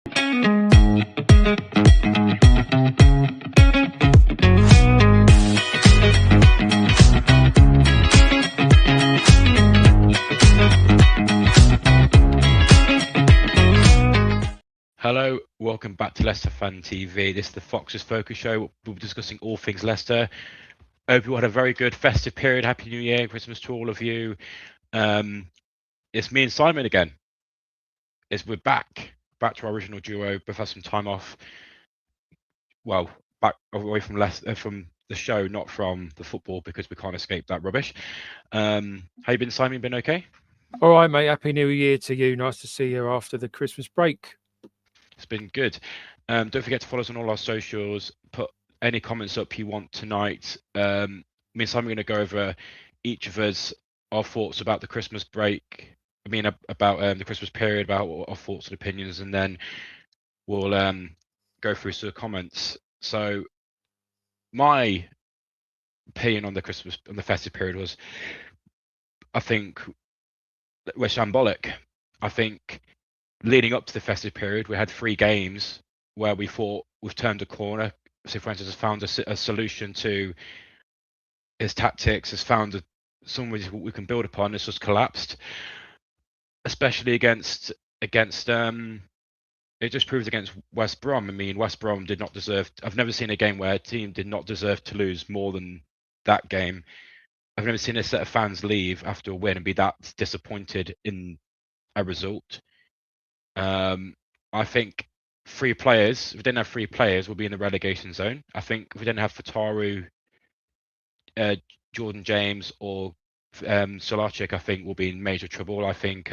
Hello, welcome back to Leicester Fan TV. This is the Fox's Focus Show. We'll be discussing all things Leicester. I hope you had a very good festive period. Happy New Year, Christmas to all of you. It's me and Simon again. We're back to our original duo. Both had some time off. Well, back away from the show, not from the football, because we can't escape that rubbish. How you been, Simon? Been okay? All right, mate. Happy New Year to you. Nice to see you after the Christmas break. It's been good. Don't forget to follow us on all our socials. Put any comments up you want tonight. Me and Simon are going to go over each of us our thoughts about the Christmas break. About the Christmas period, about our thoughts and opinions, and then we'll go through some comments. So, my opinion on the festive period was, I think we're shambolic. I think leading up to the festive period, we had 3 games where we thought we've turned a corner. So Francis has found a solution to his tactics, has found something we can build upon. It's just collapsed, especially against it just proves against West Brom. I mean, West Brom did not deserve. I've never seen a game where a team did not deserve to lose more than that game. I've never seen a set of fans leave after a win and be that disappointed in a result. I think 3 players. If we didn't have 3 players, we'll be in the relegation zone. I think if we didn't have Fataru, Jordan James, or Solachik, I think we'll be in major trouble. I think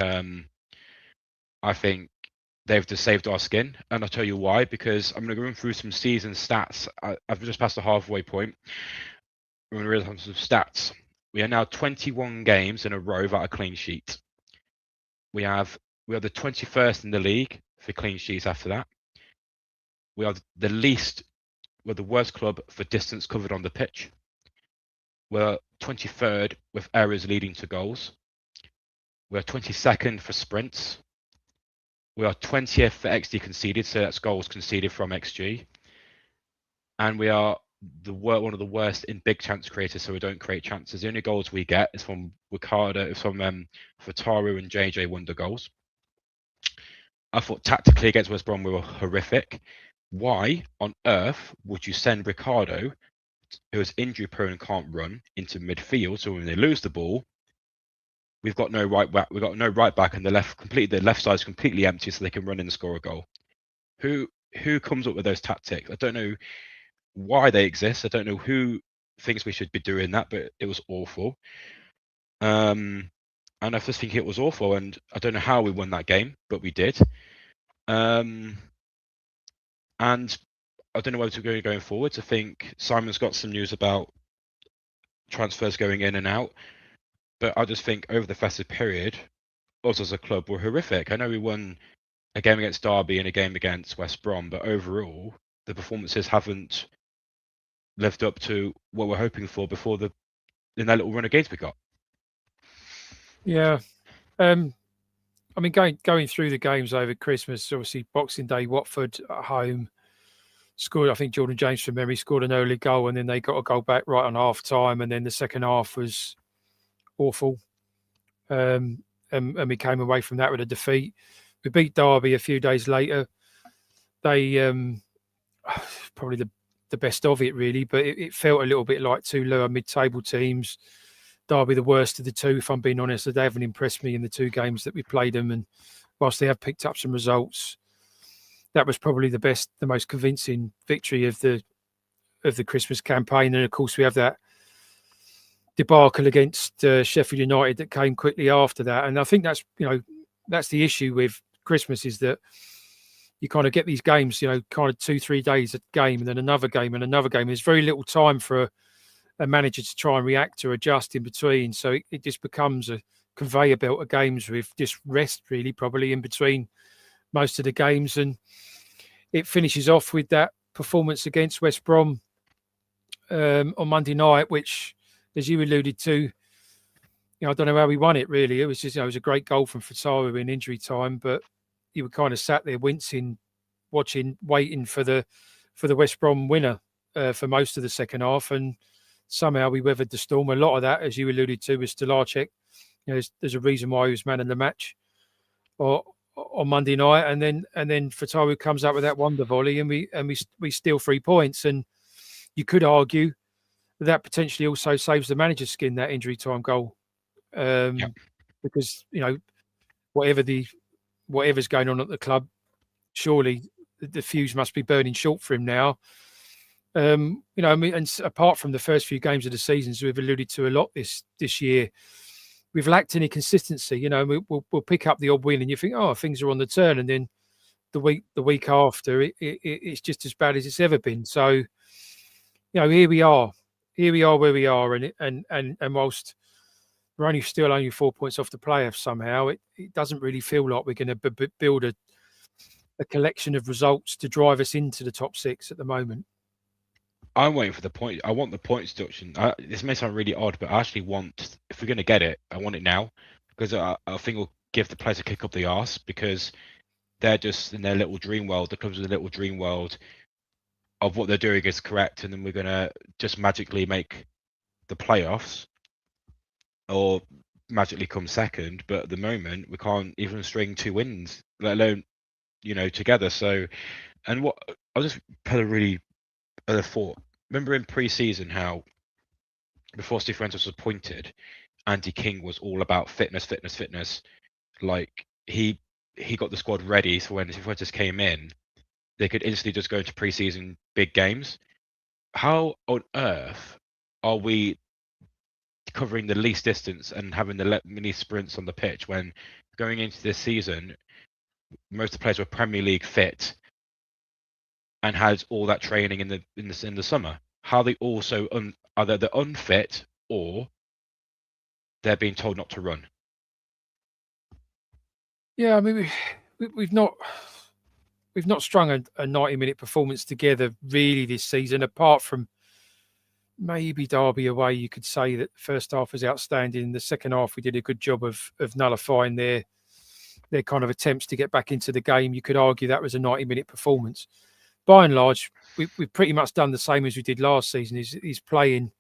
they've just saved our skin, and I'll tell you why. Because I'm going to run through some season stats. I've just passed the halfway point. We're going to read some stats. We are now 21 games in a row without a clean sheet. We are the 21st in the league for clean sheets after that. We're the worst club for distance covered on the pitch. We're 23rd with errors leading to goals. We're 22nd for sprints. We are 20th for XG conceded, so that's goals conceded from XG. And we are one of the worst in big chance creators, so we don't create chances. The only goals we get is from Fataru and JJ Wonder goals. I thought tactically against West Brom we were horrific. Why on earth would you send Ricardo, who is injury prone and can't run, into midfield? So when they lose the ball, we've got no right back. We've got no right back, and the left side is completely empty, so they can run in and score a goal. Who comes up with those tactics? I don't know why they exist. I don't know who thinks we should be doing that, but it was awful. And I just think it was awful, and I don't know how we won that game, but we did. And I don't know where to go going forwards. I think Simon's got some news about transfers going in and out, but I just think over the festive period, us as a club were horrific. I know we won a game against Derby and a game against West Brom, but overall, the performances haven't lived up to what we're hoping for in that little run of games we got. Yeah. I mean, going through the games over Christmas, obviously Boxing Day, Watford at home scored. I think Jordan James, from memory, scored an early goal, and then they got a goal back right on half time, and then the second half was awful. And we came away from that with a defeat. We beat Derby a few days later. They probably the best of it, really, but it felt a little bit like 2 lower mid-table teams. Derby the worst of the 2, if I'm being honest. They haven't impressed me in the 2 games that we played them, and whilst they have picked up some results, that was probably the most convincing victory of the Christmas campaign. And of course, we have that debacle against Sheffield United that came quickly after that. And I think that's the issue with Christmas, is that you kind of get these games, kind of 2-3 days a game, and then another game and another game. There's very little time for a manager to try and react or adjust in between. So it just becomes a conveyor belt of games with just rest, really, probably in between most of the games. And it finishes off with that performance against West Brom on Monday night, which, as you alluded to, I don't know how we won it, really. It was just, it was a great goal from Fataru in injury time, but you were kind of sat there wincing waiting for the West Brom winner for most of the second half, and somehow we weathered the storm. A lot of that, as you alluded to, was Stolarczyk. There's a reason why he was man of the match or on Monday night, and then Fatawu comes up with that wonder volley, and we steal 3 points. And you could argue that potentially also saves the manager's skin, that injury time goal, because whatever's going on at the club, surely the fuse must be burning short for him now. And apart from the first few games of the season, as we've alluded to a lot this year, we've lacked any consistency. We'll pick up the odd win, and you think, oh, things are on the turn, and then the week after, it's just as bad as it's ever been. So, here we are where we are, and whilst we're only 4 points off the playoffs, somehow it doesn't really feel like we're going to build a collection of results to drive us into the top 6 at the moment. I'm waiting for the point. I want the points deduction. This may sound really odd, but I actually want, if we're going to get it, I want it now, because I think it'll give the players a kick up the arse, because they're just in their little dream world. The club's in a little dream world of what they're doing is correct, and then we're going to just magically make the playoffs or magically come second. But at the moment, we can't even string 2 wins, let alone, together. So, and what I'll just put a really other thought. Remember in pre-season how before Cifuentes was appointed, Andy King was all about fitness. Like he got the squad ready, so when Cifuentes came in, they could instantly just go into pre-season big games. How on earth are we covering the least distance and having the mini sprints on the pitch when going into this season, most of the players were Premier League fit and had all that training in the summer? How they also either they're unfit or they're being told not to run? Yeah, I mean we've not strung a 90-minute performance together really this season, apart from maybe Derby away. You could say that the first half was outstanding. In the second half, we did a good job of nullifying their kind of attempts to get back into the game. You could argue that was a 90-minute performance. By and large, we've pretty much done the same as we did last season. He's playing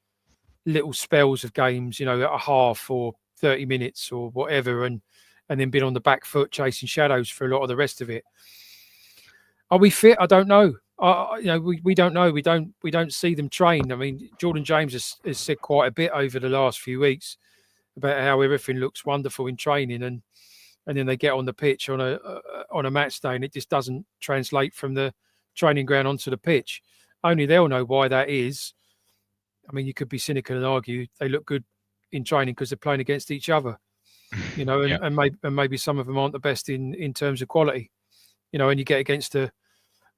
little spells of games, at a half or 30 minutes or whatever, and then been on the back foot chasing shadows for a lot of the rest of it. Are we fit? I don't know. We don't know. We don't see them train. I mean, Jordan James has said quite a bit over the last few weeks about how everything looks wonderful in training, and then they get on the pitch on a match day, and it just doesn't translate from the training ground onto the pitch. Only they'll know why that is. I mean, you could be cynical and argue they look good in training because they're playing against each other, and maybe some of them aren't the best in terms of quality, and you get against a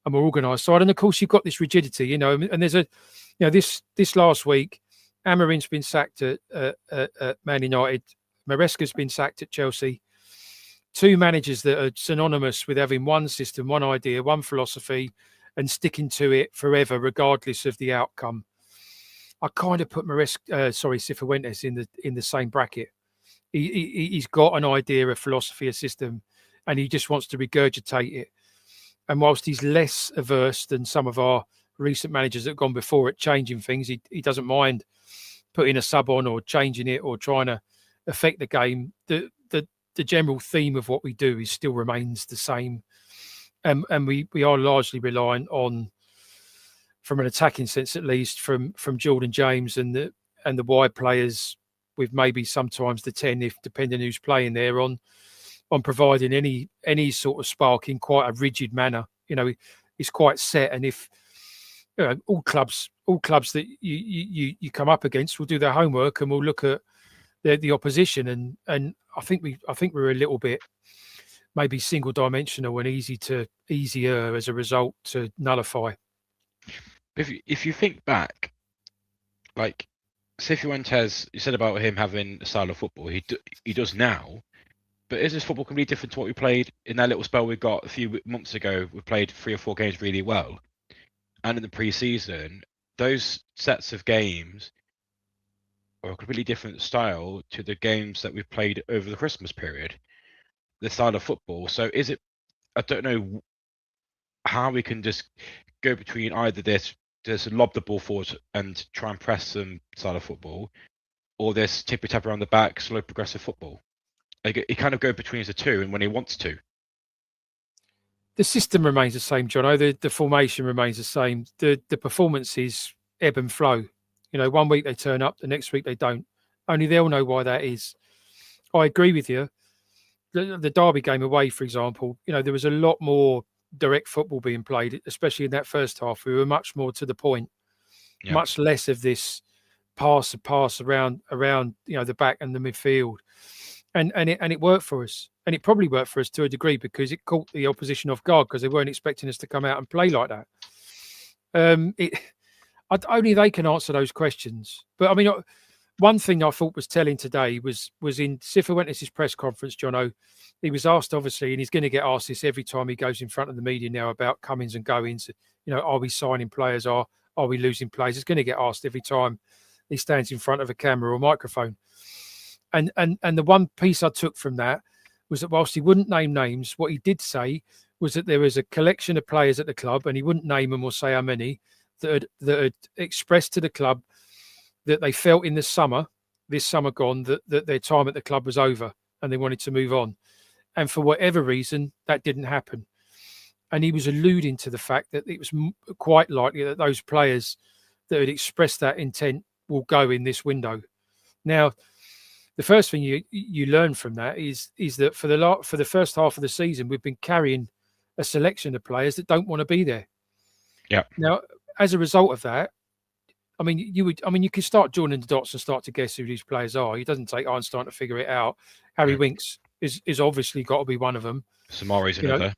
more organised side. And of course, you've got this rigidity, and there's this last week, Amarin's been sacked at Man United, Maresca's been sacked at Chelsea. 2 managers that are synonymous with having one system, one idea, one philosophy, and sticking to it forever, regardless of the outcome. I kind of put Cifuentes in the same bracket. He's got an idea, a philosophy, a system, and he just wants to regurgitate it. And whilst he's less averse than some of our recent managers that have gone before at changing things, he doesn't mind putting a sub on or changing it or trying to affect the game. The general theme of what we do still remains the same, and we are largely reliant on, from an attacking sense at least, from Jordan James and the wide players, with maybe sometimes the 10, if depending who's playing there, on providing any sort of spark in quite a rigid manner. It's quite set, and if all clubs that you come up against will do their homework and will look at the opposition, and I think we're a little bit maybe single dimensional and easier as a result to nullify. If you think back, like Cifuentes, you said about him having a style of football he does now, but is this football completely different to what we played in that little spell we got a few months ago? We played 3 or 4 games really well, and in the pre-season, those sets of games are a completely different style to the games that we've played over the Christmas period. The style of football. So is it? I don't know how we can just go between either this just lob the ball forward and try and press them style of football, or this tippy tap around the back, slow progressive football. Like he kind of go between the two, and when he wants to. The system remains the same, Jono. The formation remains the same. The performances ebb and flow. You know, one week they turn up, the next week they don't. Only they'll know why that is. I agree with you. The Derby game away, for example, you know, there was a lot more direct football being played, especially in that first half. We were much more to the point, Yeah. much less of this pass around you know the back and the midfield, and it worked for us, and it probably worked for us to a degree because it caught the opposition off guard because they weren't expecting us to come out and play like that. It only they can answer those questions. But I mean, one thing I thought was telling today was in Cifuentes' press conference, Jono. He was asked, obviously, and he's going to get asked this every time he goes in front of the media now about comings and goings. You know, are we signing players? Are we losing players? It's going to get asked every time he stands in front of a camera or microphone. And the one piece I took from that was that whilst he wouldn't name names, what he did say was that there was a collection of players at the club, and he wouldn't name them or say how many, that had expressed to the club that they felt in the summer, this summer gone, that their time at the club was over and they wanted to move on. And for whatever reason, that didn't happen. And he was alluding to the fact that it was quite likely that those players that had expressed that intent will go in this window. Now, the first thing you learn from that is that for the first half of the season, we've been carrying a selection of players that don't want to be there. Yeah. Now, as a result of that, I mean, you could start joining the dots and start to guess who these players are. It doesn't take Einstein to figure it out. Harry Winks is obviously got to be one of them. Samari's You know, another.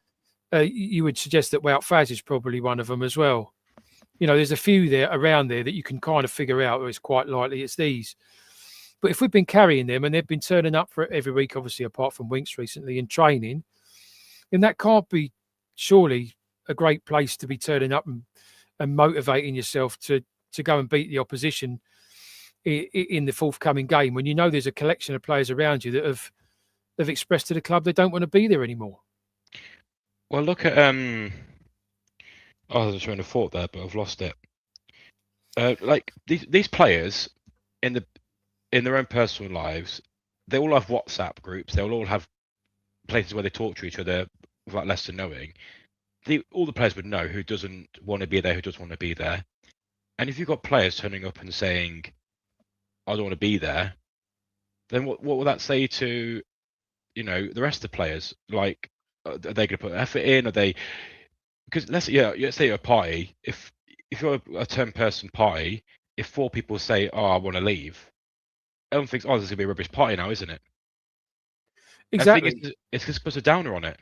you would suggest that Wout Faz is probably one of them as well. You know, there's a few there around there that you can kind of figure out. It's quite likely it's these. But if we've been carrying them and they've been turning up for every week, obviously apart from Winks recently in training, then that can't be surely a great place to be turning up and motivating yourself to go and beat the opposition in the forthcoming game when you know there's a collection of players around you that have expressed to the club they don't want to be there anymore. Well, look at I was trying to thought there, but I've lost it. Like these players in their own personal lives, they all have WhatsApp groups. They'll all have places where they talk to each other without Leicester knowing. All the players would know who doesn't want to be there, who does want to be there. And if you've got players turning up and saying, "I don't want to be there," then what will that say to the rest of the players? Like, are they going to put effort in? Are they? Because let's say you're a party. If you're a 10-person party, if 4 people say, "Oh, I want to leave," everyone thinks, "Oh, this is gonna be a rubbish party now, isn't it?" Exactly. I think it's just puts a downer on it.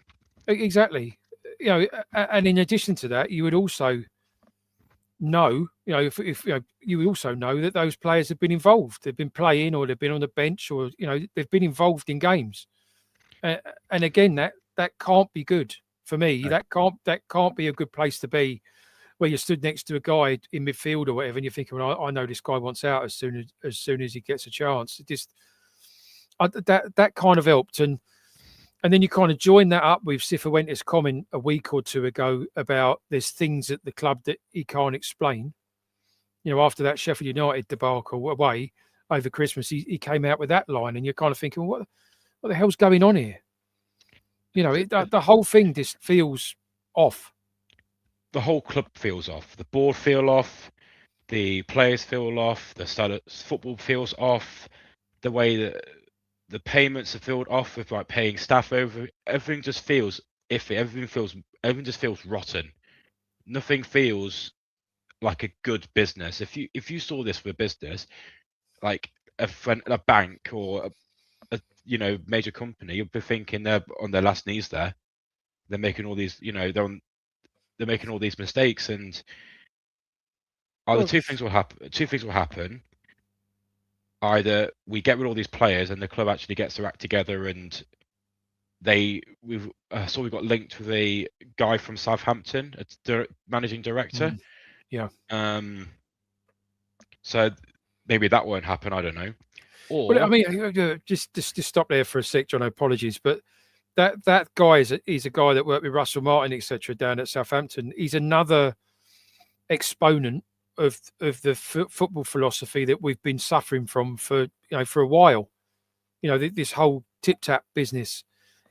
Exactly. You know, and in addition to that, you would also know, if you would also know that those players have been involved. They've been playing, or they've been on the bench, or they've been involved in games. And again, that can't be good for me. No. That can't be a good place to be, where you're stood next to a guy in midfield or whatever, and you're thinking, well, I know this guy wants out as soon as he gets a chance. It just that kind of helped, and then you kind of join that up with Cifuentes' comment a week or two ago about there's things at the club that he can't explain. You know, after that Sheffield United debacle away over Christmas, he came out with that line, and you're kind of thinking, what the hell's going on here? You know, the whole thing just feels off. The whole club feels off. The board feel off. The players feel off. The football feels off. The way that the payments are filled off with like paying staff over. Everything just feels iffy. Everything just feels rotten. Nothing feels like a good business. If you saw this with a business, like a bank or a major company, you'd be thinking they're on their last knees there. They're making all these, they're making all these mistakes, and either two things will happen. Either we get rid of all these players and the club actually gets their act together, and we've got linked with a guy from Southampton, a managing director. Yeah. So maybe that won't happen. I don't know. Well, I Or mean, just stop there for a sec, John. Apologies, but that guy is a guy that worked with Russell Martin, etc., down at Southampton. He's another exponent of the football philosophy that we've been suffering from for a while. This whole tip tap business.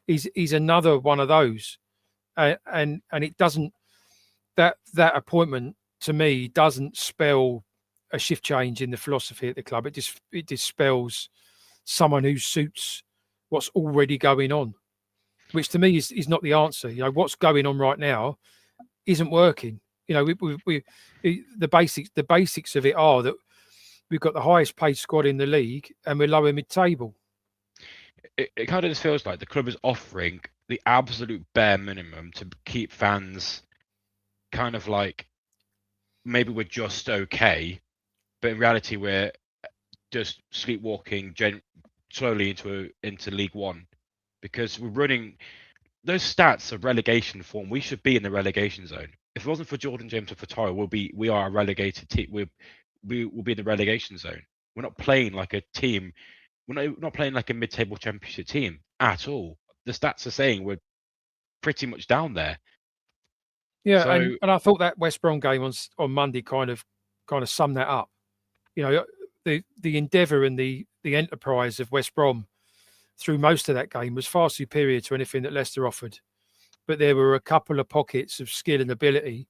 He's another one of those, and it doesn't, that appointment to me doesn't spell a shift change in the philosophy at the club. It just spells someone who suits what's already going on, which to me is not the answer. What's going on right now isn't working. The basics of it are that we've got the highest paid squad in the league and we're lower mid-table. It kind of just feels like the club is offering the absolute bare minimum to keep fans kind of like, maybe we're just okay, but in reality we're just sleepwalking slowly into League One, because we're running those stats of relegation form. We should be in the relegation zone. If it wasn't for Jordan James or Fatara, we are a relegated team. We will be in the relegation zone. We're not playing like a team. We're not playing like a mid-table championship team at all. The stats are saying we're pretty much down there. Yeah, so, and I thought that West Brom game on Monday kind of summed that up. The endeavour and the enterprise of West Brom through most of that game was far superior to anything that Leicester offered. But there were a couple of pockets of skill and ability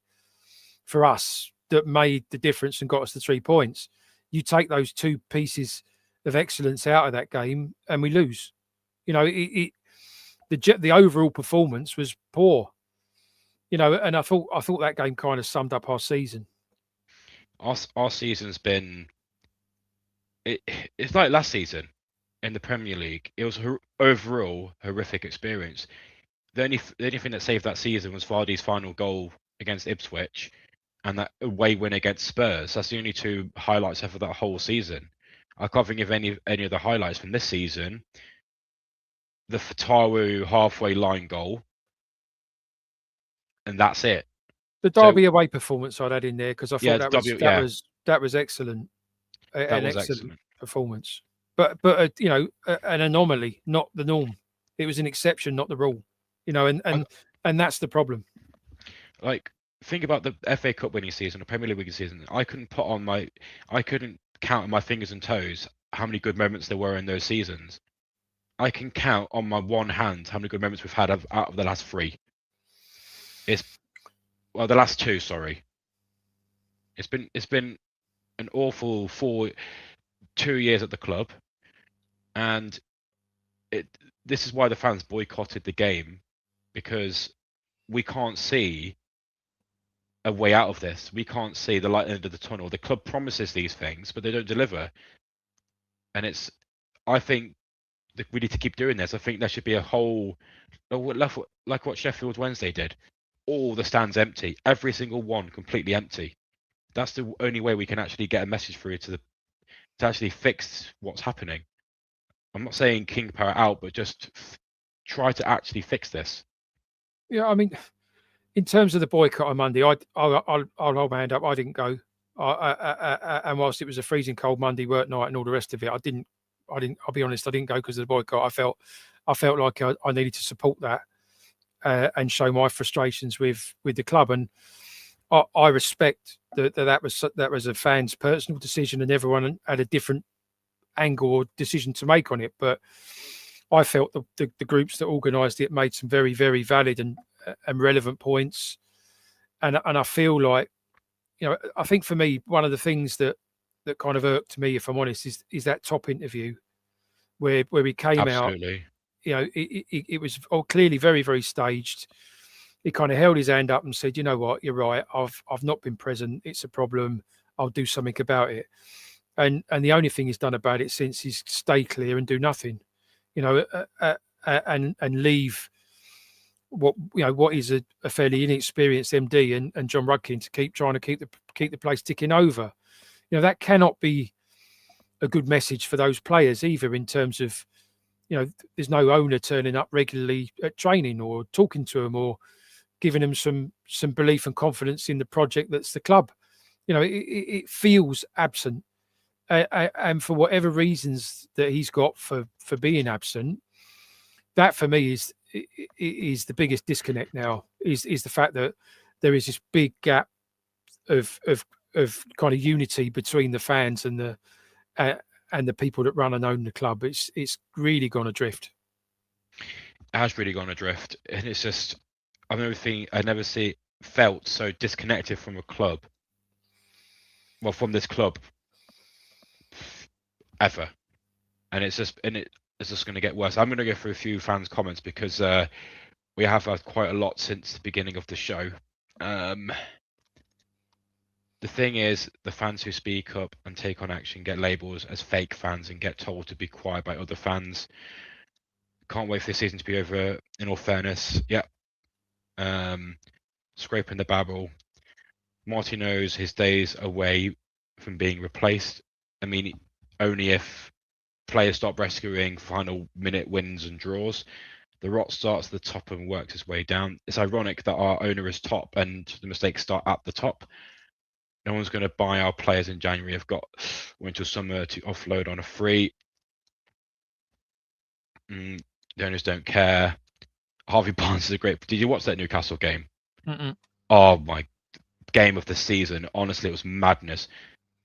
for us that made the difference and got us the 3 points. You take those two pieces of excellence out of that game and we lose. The overall performance was poor. And I thought that game kind of summed up our season. Our season's been, it's like last season in the Premier League. It was overall horrific experience. The only thing that saved that season was Vardy's final goal against Ipswich and that away win against Spurs. That's the only two highlights of that whole season. I can't think of any of the highlights from this season. The Fatawu halfway line goal, and that's it. The Derby away performance I'd add in there because I thought that was excellent. An excellent performance. But an anomaly, not the norm. It was an exception, not the rule. And that's the problem. Like, think about the FA Cup winning season, the Premier League season. I couldn't count on my fingers and toes how many good moments there were in those seasons. I can count on my one hand how many good moments we've had out of the last three. The last two, sorry. It's been an awful 2 years at the club, and this is why the fans boycotted the game, because we can't see a way out of this. We can't see the light end of the tunnel. The club promises these things, but they don't deliver. And I think that we need to keep doing this. I think there should be a whole, like what Sheffield Wednesday did. All the stands empty, every single one completely empty. That's the only way we can actually get a message through to actually fix what's happening. I'm not saying King Power out, but just try to actually fix this. Yeah, I mean, in terms of the boycott on Monday, I'll hold my hand up. I didn't go, and whilst it was a freezing cold Monday work night and all the rest of it, I didn't. I'll be honest, I didn't go because of the boycott. I felt like I needed to support that and show my frustrations with the club, and I respect that was a fan's personal decision, and everyone had a different angle or decision to make on it. But I felt the groups that organised it made some very, very valid and relevant points, and I feel like, I think for me, one of the things that kind of irked me, if I'm honest, is that top interview where he came Absolutely. out. It was clearly very, very staged. He kind of held his hand up and said, "You know what? You're right. I've not been present. It's a problem. I'll do something about it." And the only thing he's done about it since is stay clear and do nothing, and leave what is a fairly inexperienced MD and John Rudkin to keep the place ticking over. That cannot be a good message for those players either, in terms of, there's no owner turning up regularly at training or talking to them or giving them some belief and confidence in the project that's the club. It feels absent, and for whatever reasons that he's got for being absent, that for me is the biggest disconnect now. Is the fact that there is this big gap of kind of unity between the fans and the people that run and own the club. It's really gone adrift. It has really gone adrift, and it's just I never felt so disconnected from a club. Well, from this club ever, and it's just going to get worse. I'm going to go through a few fans' comments because we have had quite a lot since the beginning of the show. The thing is, the fans who speak up and take on action get labels as fake fans and get told to be quiet by other fans. Can't wait for this season to be over. In all fairness, yeah. Scraping the barrel. Marty knows his days away from being replaced. I mean, only if players stop rescuing final minute wins and draws. The rot starts at the top and works its way down. It's ironic that our owner is top and the mistakes start at the top. No one's going to buy our players in January. I've got until summer to offload on a free. The owners don't care. Harvey Barnes is a great. Did you watch that Newcastle game? Mm-mm. Oh my, game of the season. Honestly, it was madness.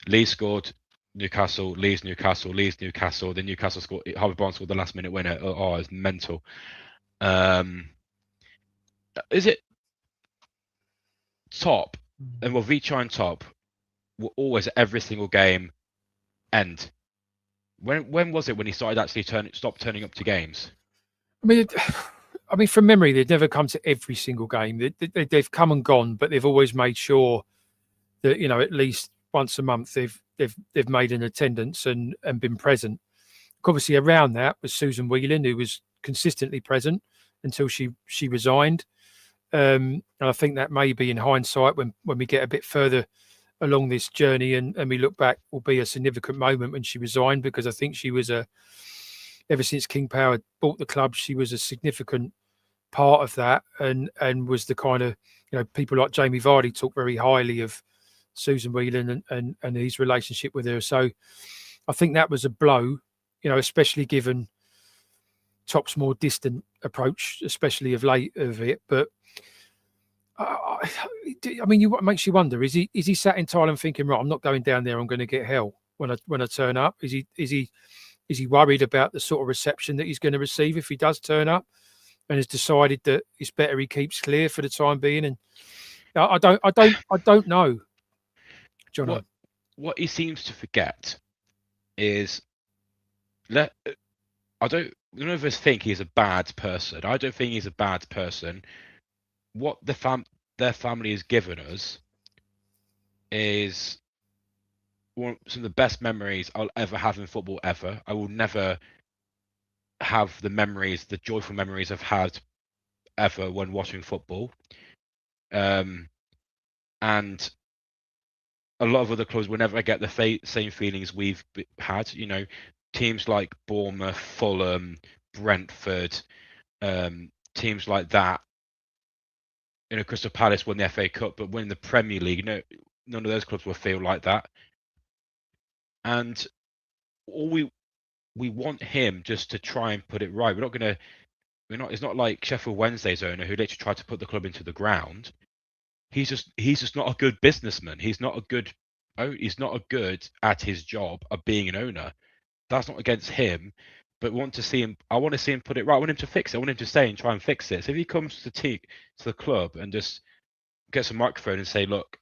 Lee scored. Newcastle leaves Newcastle. Then Newcastle scored. Harvey Barnes scored the last minute winner. Oh, it's mental. Is it top? And well, Vichai and top were always every single game end. When was it when he started actually stopped turning up to games? I mean, from memory, they've never come to every single game. They've come and gone, but they've always made sure that at least once a month they've made an attendance and been present. Obviously, around that was Susan Whelan, who was consistently present until she resigned. And I think that may be in hindsight when we get a bit further along this journey and we look back, will be a significant moment when she resigned, because I think she was ever since King Power bought the club, she was a significant part of that and was the kind of, people like Jamie Vardy talk very highly of Susan Whelan and his relationship with her. So I think that was a blow, especially given Top's more distant approach, especially of late of it. But I mean, it makes you wonder: is he sat in Thailand thinking, right, I'm not going down there, I'm going to get hell when I turn up? Is he worried about the sort of reception that he's going to receive if he does turn up, and has decided that it's better he keeps clear for the time being? And I don't know, Jono. What he seems to forget is none of us think he's a bad person. I don't think he's a bad person. What their family has given us is some of the best memories I'll ever have in football ever. I will never have the joyful memories I've had ever when watching football. And a lot of other clubs will never get the same feelings we've had. Teams like Bournemouth, Fulham, Brentford, teams like that. Crystal Palace won the FA Cup, but winning the Premier League, none of those clubs will feel like that. And all we want him just to try and put it right. It's not like Sheffield Wednesday's owner who literally tried to put the club into the ground. He's just not a good businessman. He's not a good at his job of being an owner. That's not against him, but I want to see him put it right. I want him to fix it. I want him to stay and try and fix it. So if he comes to the club and just gets a microphone and say, look,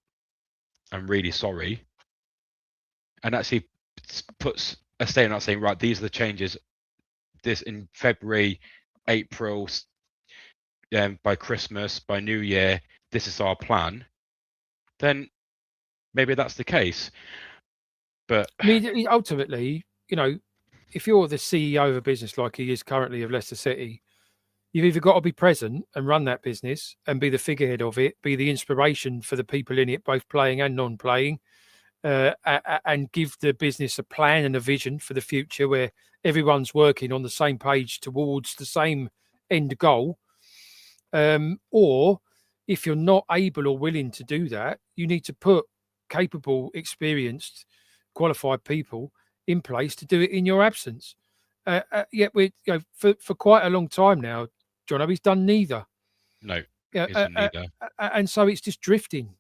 I'm really sorry, and actually puts a statement out saying, right, these are the changes. This in February, April, by Christmas, by New Year, this is our plan. Then maybe that's the case. But I mean, ultimately, if you're the CEO of a business like he is currently of Leicester City, you've either got to be present and run that business and be the figurehead of it, be the inspiration for the people in it, both playing and non-playing, and give the business a plan and a vision for the future where everyone's working on the same page towards the same end goal. Or if you're not able or willing to do that, you need to put capable, experienced, qualified people in place to do it in your absence. Yet for quite a long time now, John, he's done neither. No, Yeah, isn't neither. and so it's just drifting.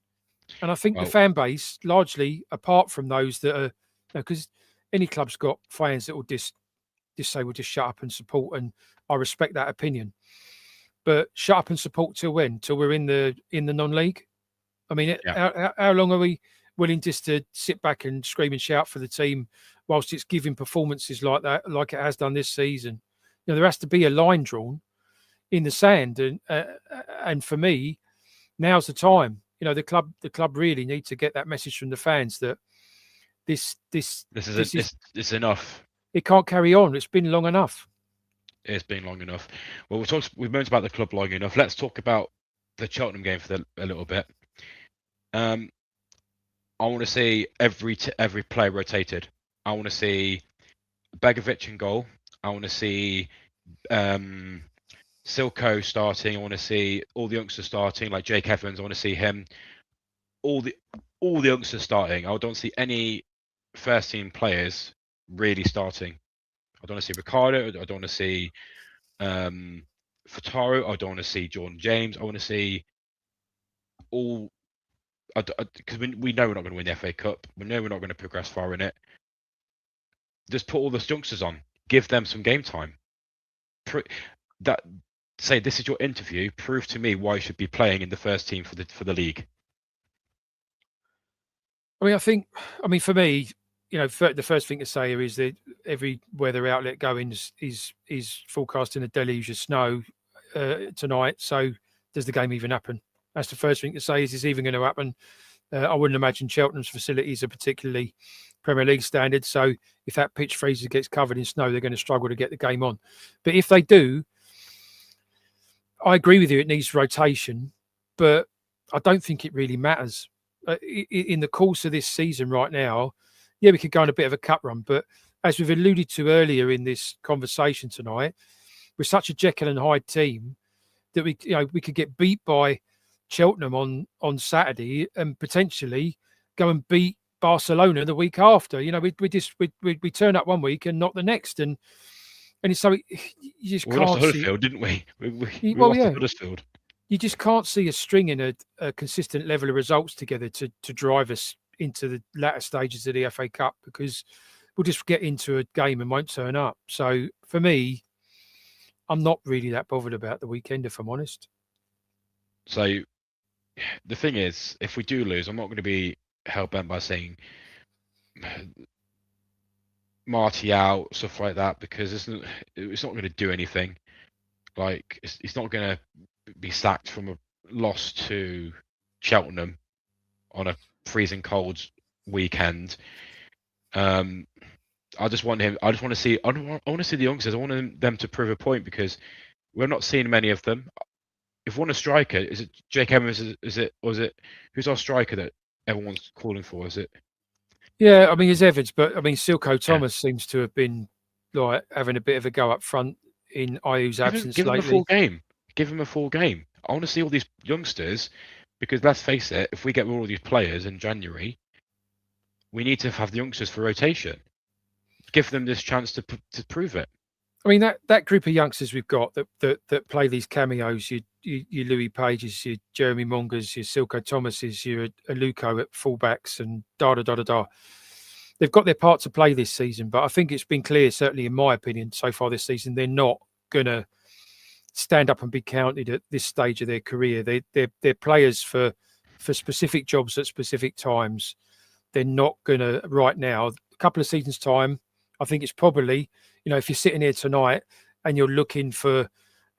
And I think the Well, fan base, largely apart from those that are, because any club's got fans that will just say, "We'll just shut up and support," and I respect that opinion. But shut up and support till when? Till we're in the non-league? I mean, yeah. how long are we willing just to sit back and scream and shout for the team whilst it's giving performances like that, like it has done this season? There has to be a line drawn in the sand, and for me, now's the time. The club really need to get that message from the fans that this This is this is enough. it can't carry on. It's been long enough. It's been long enough. Well, we've moaned about the club long enough. Let's talk about the Cheltenham game for a little bit. I want to see every player rotated. I want to see Begovic in goal. I want to see Silko starting. I want to see all the youngsters starting, like Jake Evans. I want to see him. All the youngsters starting. I don't see any first team players really starting. I don't want to see Ricardo. I don't want to see Furtado. I don't want to see Jordan James. I want to see all, because we know we're not going to win the FA Cup. We know we're not going to progress far in it. Just put all the youngsters on. Give them some game time. Say this is your interview. Prove to me why you should be playing in the first team for the league. I mean, for me, the first thing to say here is that every weather outlet going is forecasting a deluge of snow tonight. So does the game even happen? That's the first thing to say. Is this even going to happen? I wouldn't imagine Cheltenham's facilities are particularly Premier League standard. So if that pitch freezes, gets covered in snow, they're going to struggle to get the game on. But if they do, I agree with you. It needs rotation, but I don't think it really matters. In the course of this season right now, yeah, we could go on a bit of a cup run, but as we've alluded to earlier in this conversation tonight, we're such a Jekyll and Hyde team that we could get beat by Cheltenham on Saturday and potentially go and beat Barcelona the week after. We turn up one week and not the next, and it's so you just we can't lost to Huddersfield, didn't we? We lost to Huddersfield. You just can't see us stringing a consistent level of results together to drive us into the latter stages of the FA Cup, because we'll just get into a game and won't turn up. So for me, I'm not really that bothered about the weekend, if I'm honest. So the thing is, if we do lose, I'm not going to be hell-bent by saying Marty out, stuff like that, because it's not going to do anything. Like, it's not going to be sacked from a loss to Cheltenham on a freezing cold weekend. I just want him. I just want to see. I want to see the youngsters. I want them to prove a point, because we're not seeing many of them. If we want a striker, is it Jake Evans? Is it who's our striker that everyone's calling for? Is it? Yeah, I mean, it's Evans, but I mean, Silko Thomas seems to have been like having a bit of a go up front in Ayew's absence give him lately. a full game. Give him a full game. I want to see all these youngsters, because let's face it, if we get all these players in January, we need to have the youngsters for rotation. Give them this chance to prove it. I mean, that group of youngsters we've got that play these cameos, your Louis Pages, your Jeremy Mongers, your Silko Thomases, your Aluko at fullbacks, and da. They've got their part to play this season, but I think it's been clear, certainly in my opinion, so far this season, they're not going to stand up and be counted at this stage of their career. They're players for specific jobs at specific times. They're not going to, right now, a couple of seasons' time, I think it's probably, if you're sitting here tonight and you're looking for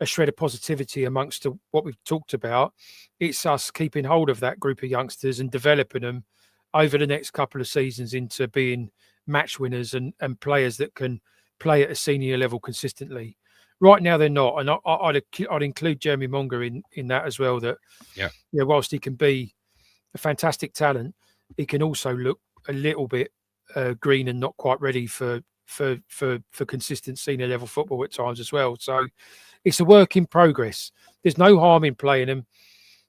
a shred of positivity amongst what we've talked about, it's us keeping hold of that group of youngsters and developing them over the next couple of seasons into being match winners and players that can play at a senior level consistently. Right now, they're not. And I'd include Jeremy Monger in that as well, that, whilst he can be a fantastic talent, he can also look a little bit green and not quite ready for consistent senior level football at times as well. So it's a work in progress. There's no harm in playing them,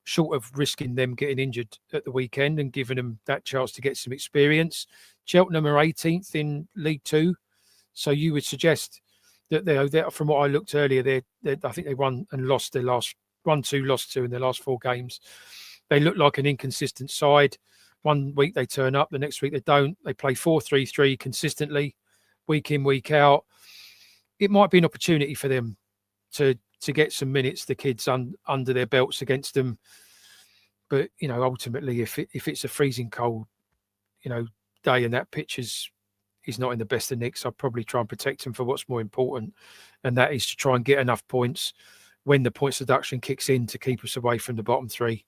short of risking them getting injured at the weekend and giving them that chance to get some experience. Cheltenham are 18th in League Two, so you would suggest They're from what I looked earlier, I think they won and lost their last 1-2, lost 2 in their last 4 games. They look like an inconsistent side. One week they turn up, the next week they don't. They play 4-3-3 consistently, week in, week out. It might be an opportunity for them to get some minutes, the kids under their belts against them. But ultimately, if it's a freezing cold, day and that pitch is not in the best of nicks, I'd probably try and protect him for what's more important, and that is to try and get enough points when the points deduction kicks in to keep us away from the bottom 3.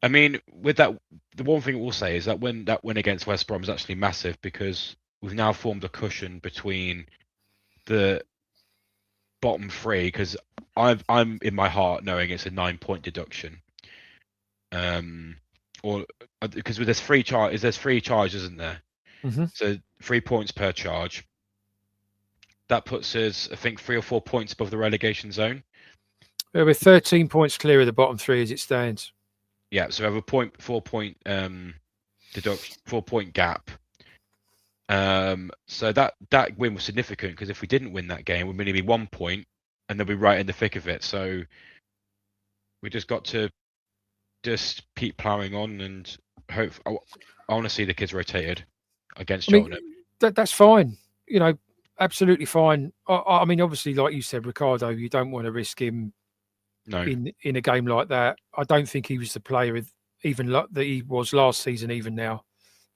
I mean, with that, the one thing we'll say is that that win against West Brom is actually massive, because we've now formed a cushion between the bottom 3, because I'm in my heart knowing it's a 9-point deduction. Or because there's 3 charges, isn't there? Mm-hmm. So 3 points per charge. That puts us, I think, 3 or 4 points above the relegation zone. We're 13 points clear of the bottom 3 as it stands. Yeah, so we have a 4-point deduction, 4-point gap. So that win was significant, because if we didn't win that game, we'd only be 1 point, and then we're right in the thick of it. So we just got to keep ploughing on and hope. I want to see the kids rotated against Cheltenham. That's fine. Absolutely fine. I mean, obviously, like you said, Ricardo, you don't want to risk him. No. In a game like that. I don't think he was the player even that he was last season. Even now,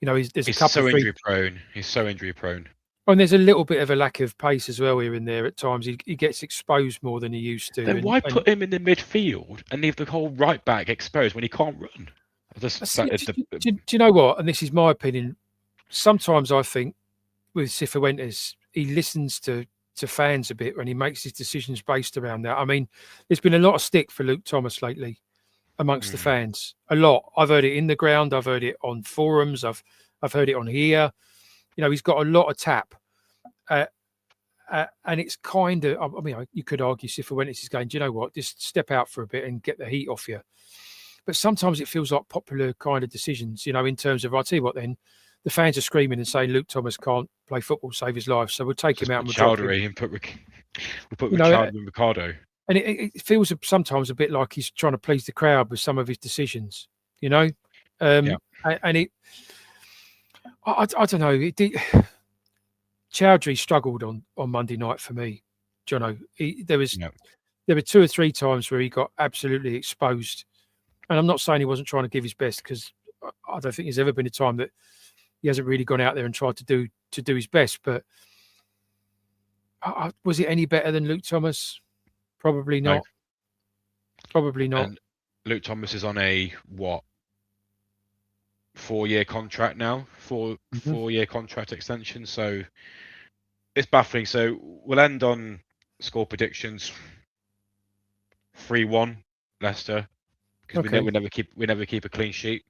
he's a couple so injury prone. He's so injury prone. And there's a little bit of a lack of pace as well here and there at times. He gets exposed more than he used to. Then why put him in the midfield and leave the whole right back exposed when he can't run? Do you know what? And this is my opinion. Sometimes I think with Cifuentes, he listens to fans a bit when he makes his decisions based around that. I mean, there's been a lot of stick for Luke Thomas lately amongst the fans. A lot. I've heard it in the ground. I've heard it on forums. I've heard it on here. He's got a lot of tap. And it's kind of, I mean, you could argue Cifuentes is going, do you know what? Just step out for a bit and get the heat off you. But sometimes it feels like popular kind of decisions, in terms of, I'll tell you what then, the fans are screaming and saying Luke Thomas can't play football, save his life. So we'll take him out and we'll drop him. And we'll put Chowdhury and Ricardo. And it feels sometimes a bit like he's trying to please the crowd with some of his decisions, Yeah. And I don't know. Chowdhury struggled on Monday night for me, Jono. There were 2 or 3 times where he got absolutely exposed. And I'm not saying he wasn't trying to give his best, because I don't think there's ever been a time that he hasn't really gone out there and tried to do his best. But was it any better than Luke Thomas? Probably not. No. Probably not. And Luke Thomas is on a 4-year contract now, 4-year contract extension. So it's baffling. So we'll end on score predictions: 3-1 Leicester, because we never keep a clean sheet.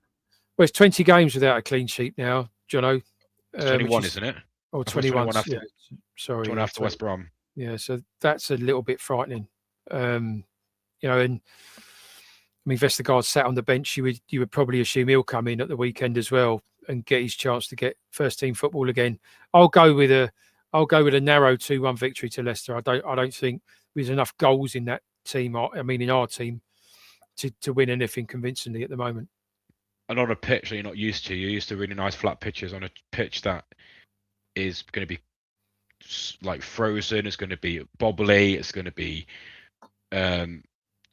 Well, it's 20 games without a clean sheet now, Jono. It's 21, isn't it? Oh, 21 after, yeah. Sorry. 21 after West Brom. Yeah, so that's a little bit frightening. And I mean, Vestergaard sat on the bench. You would probably assume he'll come in at the weekend as well and get his chance to get first team football again. I'll go with a narrow 2-1 victory to Leicester. I don't think there's enough goals in that team. In our team, to win anything convincingly at the moment. And on a pitch that you're not used to. You're used to really nice flat pitches. On a pitch that is going to be like frozen, it's going to be bobbly, it's going to be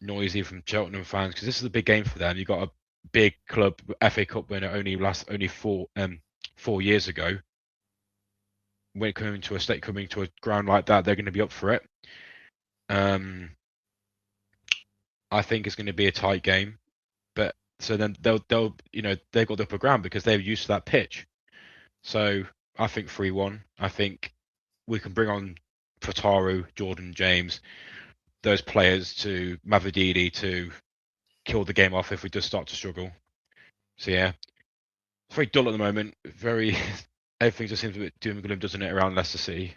noisy from Cheltenham fans, because this is a big game for them. You've got a big club FA Cup winner only 4 years ago. When coming to a ground like that, they're going to be up for it. I think it's going to be a tight game, but so then they've got the upper ground because they're used to that pitch. So I think 3-1. I think we can bring on Fataru, Jordan James, those players, to Mavididi to kill the game off if we just start to struggle. So yeah, it's very dull at the moment. Everything just seems a bit doom and gloom, doesn't it, around Leicester City?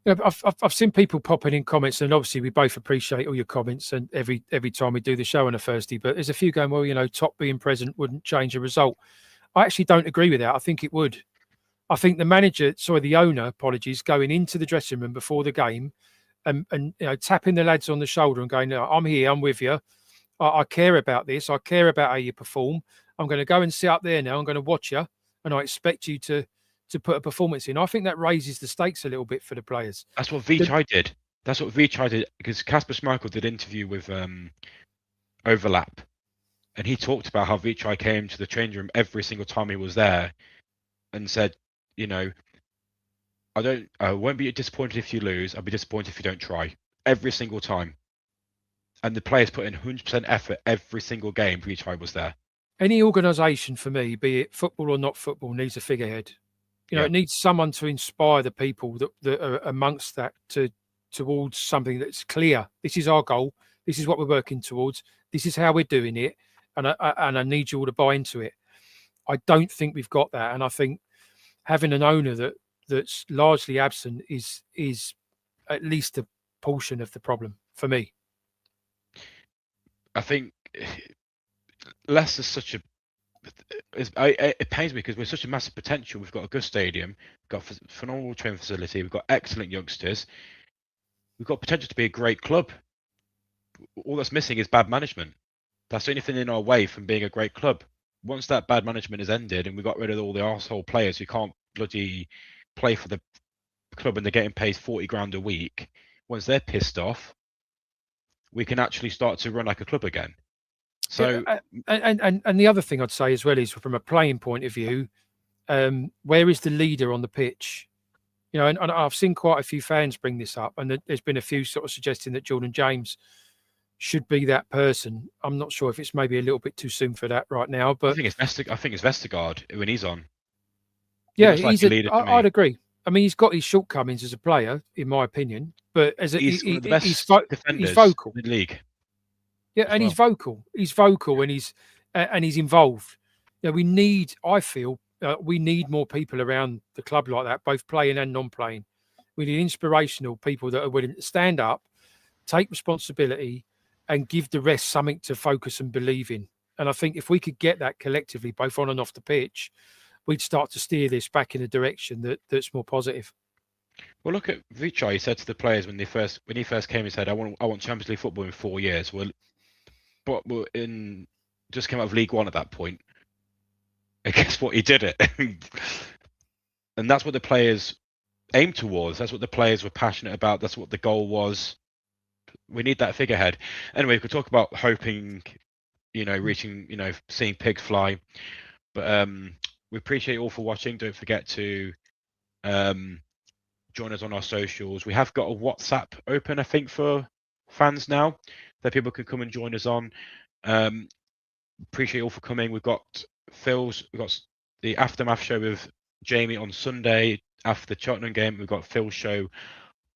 I've seen people popping in comments, and obviously we both appreciate all your comments and every time we do the show on a Thursday. But there's a few going, well, Top being present wouldn't change the result. I actually don't agree with that. I think it would. I think the owner, apologies, going into the dressing room before the game and tapping the lads on the shoulder and going, "No, I'm here, I'm with you. I care about this. I care about how you perform. I'm going to go and sit up there now. I'm going to watch you, and I expect you to put a performance in." I think that raises the stakes a little bit for the players. That's what Vichai did. That's what Vichai did, because Kasper Schmeichel did an interview with Overlap, and he talked about how Vichai came to the changing room every single time he was there and said, I won't be disappointed if you lose. I'll be disappointed if you don't try. Every single time. And the players put in 100% effort every single game Vichai was there. Any organisation for me, be it football or not football, needs a figurehead. It needs someone to inspire the people that are amongst that towards something that's clear. This is our goal. This is what we're working towards. This is how we're doing it. And I need you all to buy into it. I don't think we've got that. And I think having an owner that's largely absent is at least a portion of the problem for me. I think Leicester's such a... It pains me because we're such a massive potential. We've got a good stadium, we've got a phenomenal training facility, we've got excellent youngsters. We've got potential to be a great club. All that's missing is bad management. That's the only thing in our way from being a great club. Once that bad management is ended and we got rid of all the arsehole players who can't bloody play for the club and they're getting paid 40 grand a week, once they're pissed off, we can actually start to run like a club again. So, and the other thing I'd say as well is, from a playing point of view, where is the leader on the pitch? And I've seen quite a few fans bring this up, and there's been a few sort of suggesting that Jordan James should be that person. I'm not sure if it's maybe a little bit too soon for that right now, but I think it's Vestergaard when he's on. Yeah, I'd agree. I mean, he's got his shortcomings as a player, in my opinion, but he's one of the best defenders he's vocal in the league. Yeah, and he's vocal. He's vocal, and he's involved. I feel we need more people around the club like that, both playing and non-playing. We need inspirational people that are willing to stand up, take responsibility, and give the rest something to focus and believe in. And I think if we could get that collectively, both on and off the pitch, we'd start to steer this back in a direction that's more positive. Well, look at Vichai. He said to the players when he first came, he said, "I want Champions League football in 4 years." Well, but we're just came out of League One at that point. And guess what? He did it, and that's what the players aimed towards. That's what the players were passionate about. That's what the goal was. We need that figurehead. Anyway, we could talk about hoping, reaching, seeing pigs fly. But we appreciate you all for watching. Don't forget to join us on our socials. We have got a WhatsApp open, I think, for fans now that people can come and join us on. Appreciate you all for coming. We've got the aftermath show with Jamie on Sunday after the Cheltenham game. We've got Phil's show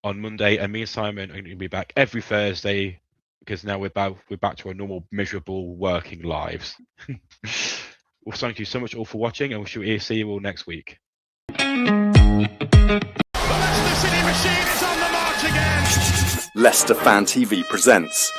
on Monday, and me and Simon are going to be back every Thursday because now we're back to our normal miserable working lives. Well, thank you so much all for watching, and we shall see you all next week. The Leicester City machine is on the march again. Leicester Fan TV presents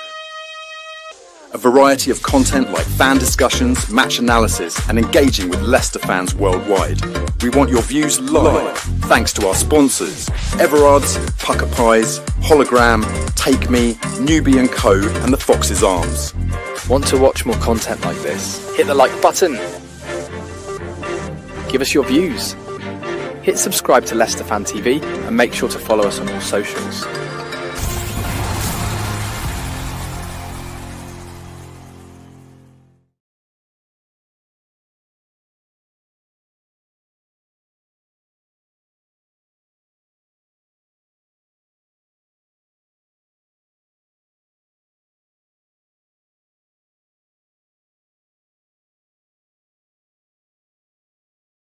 a variety of content like fan discussions, match analysis, and engaging with Leicester fans worldwide. We want your views live, thanks to our sponsors, Everard's, Pucker Pies, Hologram, Take Me, Newbie & Co, and the Fox's Arms. Want to watch more content like this? Hit the like button. Give us your views. Hit subscribe to Leicester Fan TV and make sure to follow us on all socials.